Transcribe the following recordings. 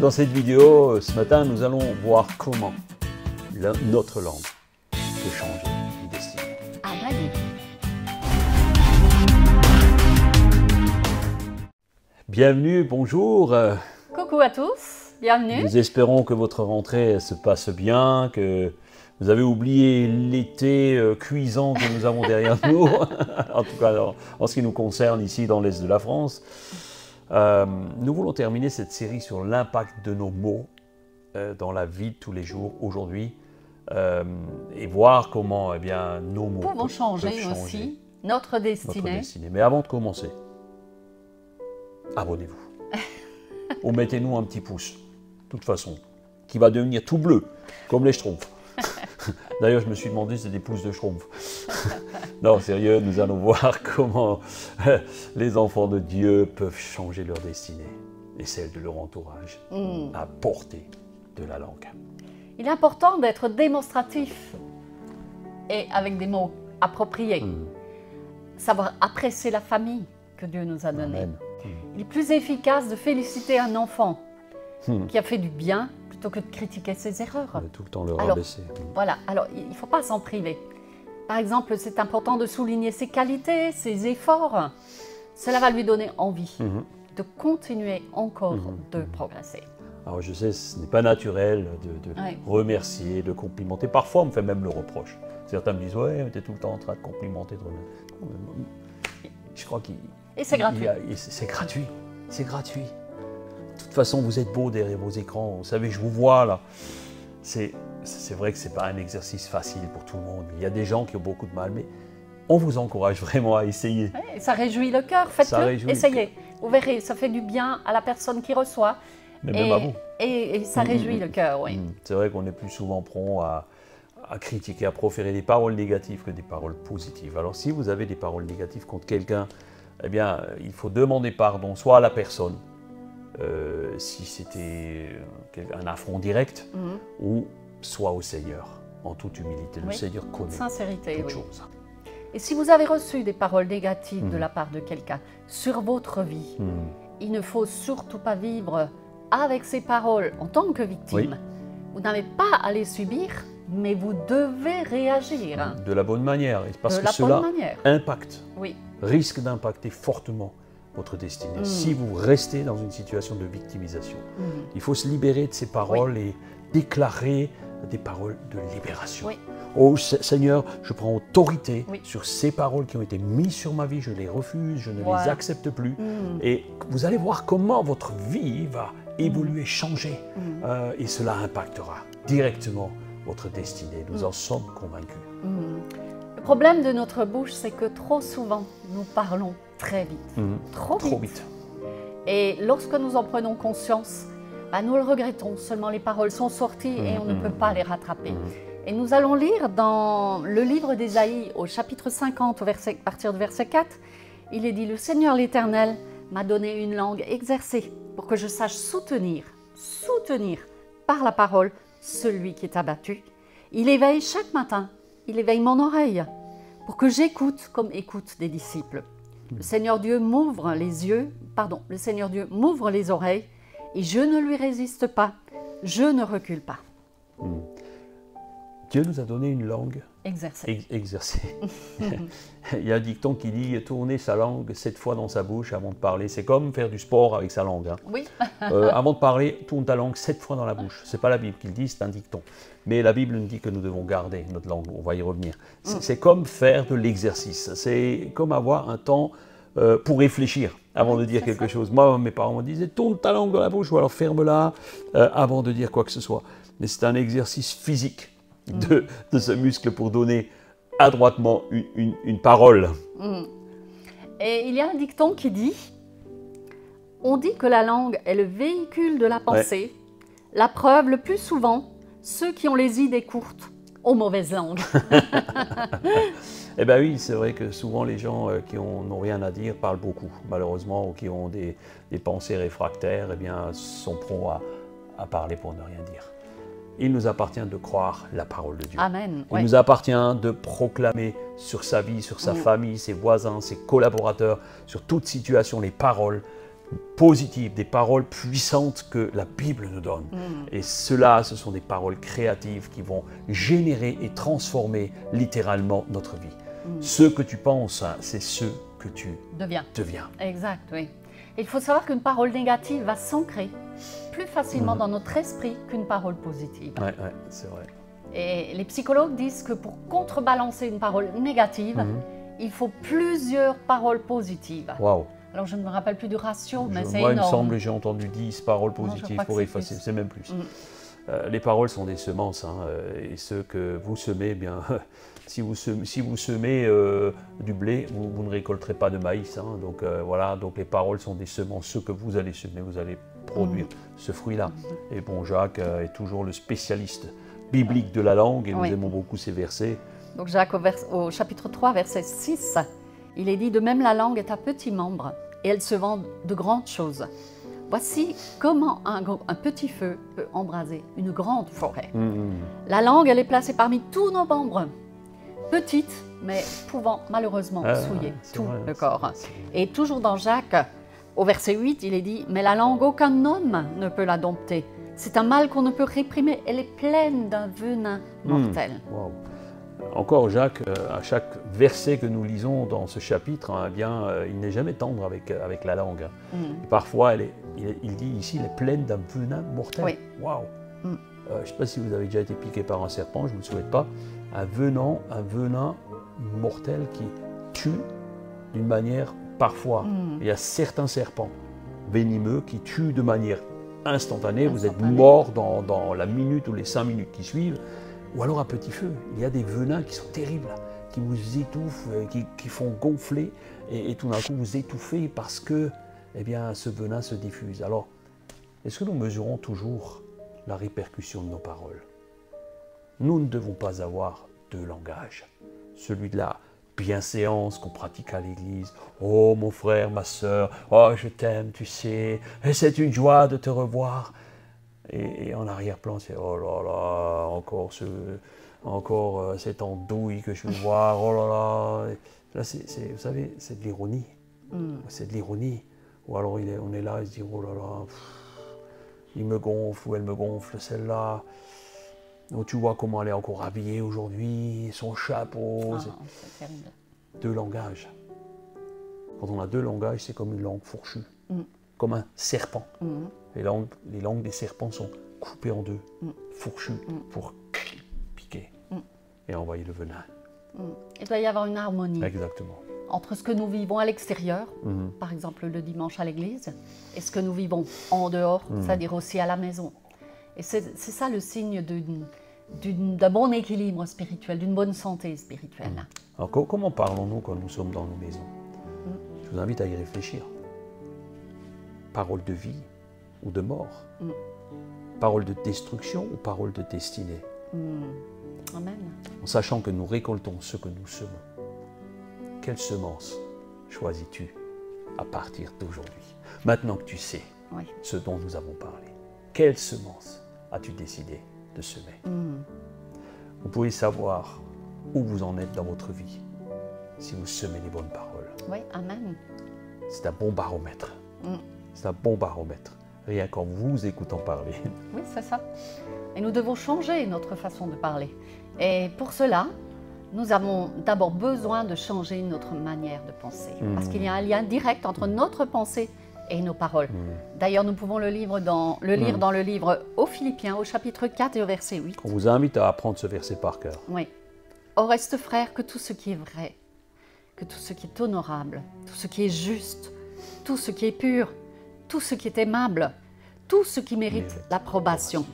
Dans cette vidéo, ce matin, nous allons voir comment notre langue peut changer une destinée. Amen. Bienvenue, bonjour. Coucou à tous, bienvenue. Nous espérons que votre rentrée se passe bien, que vous avez oublié l'été cuisant que nous avons derrière nous, en tout cas en ce qui nous concerne ici dans l'Est de la France. Nous voulons terminer cette série sur l'impact de nos mots dans la vie de tous les jours aujourd'hui et voir comment nos mots peuvent changer aussi notre destinée. Mais avant de commencer, abonnez-vous ou mettez-nous un petit pouce, de toute façon, qui va devenir tout bleu, comme les schtroumpfs. D'ailleurs, je me suis demandé si c'était des pouces de schtroumpfs. Non, sérieux, nous allons voir comment les enfants de Dieu peuvent changer leur destinée et celle de leur entourage à portée de la langue. Il est important d'être démonstratif et avec des mots appropriés. Savoir apprécier la famille que Dieu nous a donnée. Amen. Il est plus efficace de féliciter un enfant qui a fait du bien plutôt que de critiquer ses erreurs. Tout le temps le rabaisser. Voilà, alors il ne faut pas s'en priver. Par exemple, c'est important de souligner ses qualités, ses efforts. Cela va lui donner envie de continuer encore de progresser. Alors je sais, ce n'est pas naturel de remercier, de complimenter. Parfois, on me fait même le reproche. Certains me disent « Ouais, mais tu es tout le temps en train de complimenter. » Je crois qu'il... Et c'est gratuit. C'est gratuit. C'est gratuit. De toute façon, vous êtes beaux derrière vos écrans. Vous savez, je vous vois là. C'est vrai que ce n'est pas un exercice facile pour tout le monde. Il y a des gens qui ont beaucoup de mal, mais on vous encourage vraiment à essayer. Ouais, ça réjouit le cœur. Faites-le, essayez. Vous verrez, ça fait du bien à la personne qui reçoit. Mais même à vous. Et ça réjouit le cœur, oui. C'est vrai qu'on est plus souvent prompt à critiquer, à proférer des paroles négatives que des paroles positives. Alors si vous avez des paroles négatives contre quelqu'un, eh bien, il faut demander pardon, soit à la personne, si c'était un affront direct, ou soit au Seigneur, en toute humilité. Le Seigneur connaît toutes choses. Et si vous avez reçu des paroles négatives de la part de quelqu'un sur votre vie, il ne faut surtout pas vivre avec ces paroles en tant que victime. Vous n'avez pas à les subir, mais vous devez réagir. De la bonne manière, parce que cela impacte, risque d'impacter fortement votre destinée. Si vous restez dans une situation de victimisation, il faut se libérer de ces paroles et déclarer des paroles de libération. Oh Seigneur, je prends autorité sur ces paroles qui ont été mises sur ma vie, je les refuse, je ne les accepte plus. Et vous allez voir comment votre vie va évoluer, changer, et cela impactera directement votre destinée. Nous en sommes convaincus. Le problème de notre bouche, c'est que trop souvent, nous parlons très vite. Trop vite. Et lorsque nous en prenons conscience, nous le regrettons. Seulement les paroles sont sorties et on ne peut pas les rattraper. Et nous allons lire dans le livre d'Ésaïe, au chapitre 50, à partir du verset 4, il est dit « Le Seigneur l'Éternel m'a donné une langue exercée pour que je sache soutenir par la parole celui qui est abattu. Il éveille chaque matin, il éveille mon oreille pour que j'écoute comme écoutent des disciples. Le Seigneur Dieu m'ouvre le Seigneur Dieu m'ouvre les oreilles et je ne lui résiste pas, je ne recule pas. » Dieu nous a donné une langue exercée. Il y a un dicton qui dit « Tourner sa langue 7 fois dans sa bouche avant de parler ». C'est comme faire du sport avec sa langue. Oui. Avant de parler, tourne ta langue 7 fois dans la bouche. Ce n'est pas la Bible qui le dit, c'est un dicton. Mais la Bible nous dit que nous devons garder notre langue. On va y revenir. C'est comme faire de l'exercice. C'est comme avoir un temps pour réfléchir avant de dire quelque chose. Moi, mes parents me disaient « Tourne ta langue dans la bouche » ou alors « Ferme-la avant de dire quoi que ce soit ». Mais c'est un exercice physique de ce muscle pour donner adroitement une parole. Et il y a un dicton qui dit, on dit que la langue est le véhicule de la pensée. La preuve, le plus souvent, ceux qui ont les idées courtes ont mauvaise langue. Eh bien oui, c'est vrai que souvent les gens qui n'ont rien à dire parlent beaucoup, malheureusement, ou qui ont des pensées réfractaires, sont prompts à parler pour ne rien dire. Il nous appartient de croire la parole de Dieu. Amen. Il nous appartient de proclamer sur sa vie, sur sa famille, ses voisins, ses collaborateurs, sur toute situation, les paroles positives, des paroles puissantes que la Bible nous donne. Et cela, ce sont des paroles créatives qui vont générer et transformer littéralement notre vie. Ce que tu penses, c'est ce que tu deviens. Exact, oui. Il faut savoir qu'une parole négative va s'ancrer plus facilement dans notre esprit qu'une parole positive. Oui, c'est vrai. Et les psychologues disent que pour contrebalancer une parole négative, il faut plusieurs paroles positives. Waouh! Alors, je ne me rappelle plus du ratio, mais c'est énorme. Moi, il me semble que j'ai entendu 10 paroles positives pour effacer. C'est même plus. Les paroles sont des semences, et ce que vous semez, bien, si vous semez du blé, vous ne récolterez pas de maïs. Donc voilà, donc les paroles sont des semences. Ce que vous allez semer, vous allez produire ce fruit-là. Et bon, Jacques est toujours le spécialiste biblique de la langue, et nous aimons beaucoup ces versets. Donc Jacques, au chapitre 3, verset 6, il est dit « De même la langue est un petit membre, et elle se vante de grandes choses. Voici comment un petit feu peut embraser une grande forêt. La langue, elle est placée parmi tous nos membres, petite, mais pouvant malheureusement souiller tout le corps. Et toujours dans Jacques, au verset 8, il est dit « Mais la langue, aucun homme ne peut la dompter. C'est un mal qu'on ne peut réprimer. Elle est pleine d'un venin mortel. » Wow. Encore Jacques, à chaque verset que nous lisons dans ce chapitre, il n'est jamais tendre avec la langue. Et parfois, il dit ici, elle est pleine d'un venin mortel. Oui. Waouh. Je ne sais pas si vous avez déjà été piqué par un serpent, je ne vous le souhaite pas. Un venin mortel qui tue d'une manière parfois. Il y a certains serpents venimeux qui tuent de manière instantanée. Vous êtes mort dans la minute ou les 5 minutes qui suivent. Ou alors à petit feu. Il y a des venins qui sont terribles, qui vous étouffent, qui font gonfler, et tout d'un coup vous étouffez parce que ce venin se diffuse. Alors, est-ce que nous mesurons toujours la répercussion de nos paroles? Nous ne devons pas avoir deux langages. Celui de la bienséance qu'on pratique à l'église. « Oh mon frère, ma sœur, oh je t'aime, tu sais, et c'est une joie de te revoir. » Et en arrière-plan, c'est « Oh là là, encore cette andouille que je veux voir, oh là là. » Là, vous savez, c'est de l'ironie. C'est de l'ironie. Ou alors on est là et se dit « Oh là là, il me gonfle ou elle me gonfle, celle-là. » Donc, tu vois comment elle est encore habillée aujourd'hui, son chapeau. C'est terrible. Deux langages. Quand on a deux langages, c'est comme une langue fourchue, comme un serpent. Les langues des serpents sont coupées en deux, fourchues, pour piquer et envoyer le venin. Il doit y avoir une harmonie. Exactement. Entre ce que nous vivons à l'extérieur, par exemple le dimanche à l'église, et ce que nous vivons en dehors, c'est-à-dire aussi à la maison. Et c'est ça le signe d'un bon équilibre spirituel, d'une bonne santé spirituelle. Alors comment parlons-nous quand nous sommes dans nos maisons? Je vous invite à y réfléchir. Parole de vie ou de mort? Parole de destruction ou parole de destinée? Amen. En sachant que nous récoltons ce que nous semons. Quelle semence choisis-tu à partir d'aujourd'hui? Maintenant que tu sais ce dont nous avons parlé, quelle semence as-tu décidé de semer? Vous pouvez savoir où vous en êtes dans votre vie si vous semez les bonnes paroles. Oui, amen. C'est un bon baromètre. C'est un bon baromètre, rien qu'en vous écoutant parler. Oui, c'est ça. Et nous devons changer notre façon de parler. Et pour cela, nous avons d'abord besoin de changer notre manière de penser. Parce qu'il y a un lien direct entre notre pensée et nos paroles. D'ailleurs, nous pouvons le lire dans le livre aux Philippiens, au chapitre 4 et au verset 8. On vous invite à apprendre ce verset par cœur. Oui. Au reste, frères, que tout ce qui est vrai, que tout ce qui est honorable, tout ce qui est juste, tout ce qui est pur, tout ce qui est aimable, tout ce qui mérite l'approbation,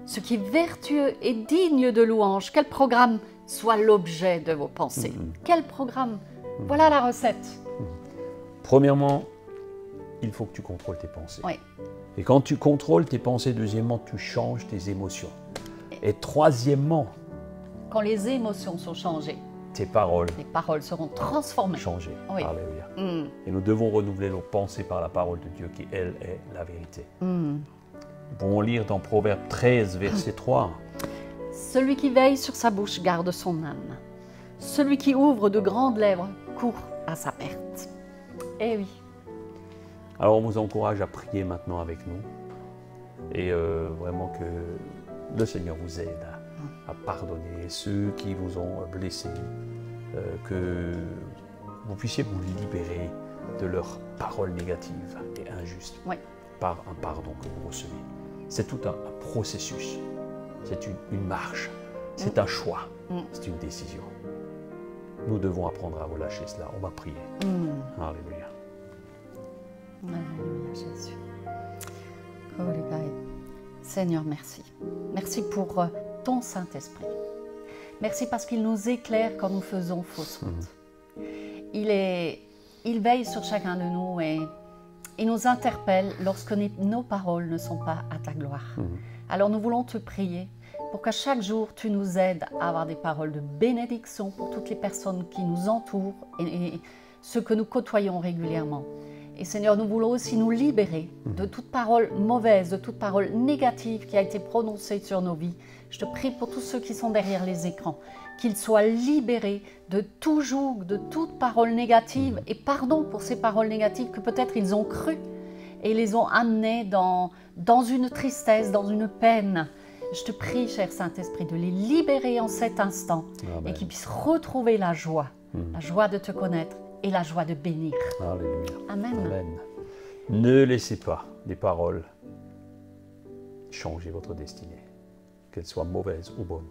ce qui est vertueux et digne de louange, quel programme soit l'objet de vos pensées. Quel programme? Voilà la recette. Premièrement, il faut que tu contrôles tes pensées. Oui. Et quand tu contrôles tes pensées, deuxièmement, tu changes tes émotions. Et troisièmement, quand les émotions sont changées, tes paroles, les paroles seront transformées. Changées. Oui. Alléluia. Et nous devons renouveler nos pensées par la parole de Dieu qui, elle, est la vérité. Nous pouvons lire dans Proverbe 13, verset 3. Celui qui veille sur sa bouche garde son âme. Celui qui ouvre de grandes lèvres court à sa perte. Eh oui. Alors on vous encourage à prier maintenant avec nous et vraiment que le Seigneur vous aide à pardonner ceux qui vous ont blessés, que vous puissiez vous libérer de leurs paroles négatives et injustes par un pardon que vous recevez. C'est tout un processus, c'est une marche, c'est un choix, c'est une décision. Nous devons apprendre à relâcher cela. On va prier. Alléluia. Alléluia, Jésus. Seigneur, merci. Merci pour ton Saint-Esprit. Merci parce qu'il nous éclaire quand nous faisons fausse route. Il veille sur chacun de nous et il nous interpelle lorsque nos paroles ne sont pas à ta gloire. Alors nous voulons te prier pour qu'à chaque jour, tu nous aides à avoir des paroles de bénédiction pour toutes les personnes qui nous entourent et ceux que nous côtoyons régulièrement. Et Seigneur, nous voulons aussi nous libérer de toute parole mauvaise, de toute parole négative qui a été prononcée sur nos vies. Je te prie pour tous ceux qui sont derrière les écrans, qu'ils soient libérés de tout joug, de toute parole négative, et pardon pour ces paroles négatives que peut-être ils ont crues et les ont amenés dans une tristesse, dans une peine. Je te prie, cher Saint-Esprit, de les libérer en cet instant. Amen. Et qu'ils puissent retrouver la joie de te connaître et la joie de bénir. Alléluia. Amen. Amen. Ne laissez pas les paroles changer votre destinée, qu'elles soient mauvaises ou bonnes.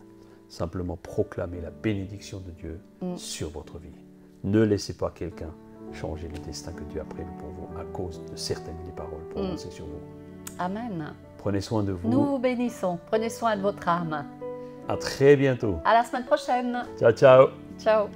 Simplement proclamez la bénédiction de Dieu sur votre vie. Ne laissez pas quelqu'un changer le destin que Dieu a prévu pour vous à cause de certaines des paroles prononcées sur vous. Amen. Prenez soin de vous. Nous vous bénissons. Prenez soin de votre âme. À très bientôt. À la semaine prochaine. Ciao, ciao. Ciao.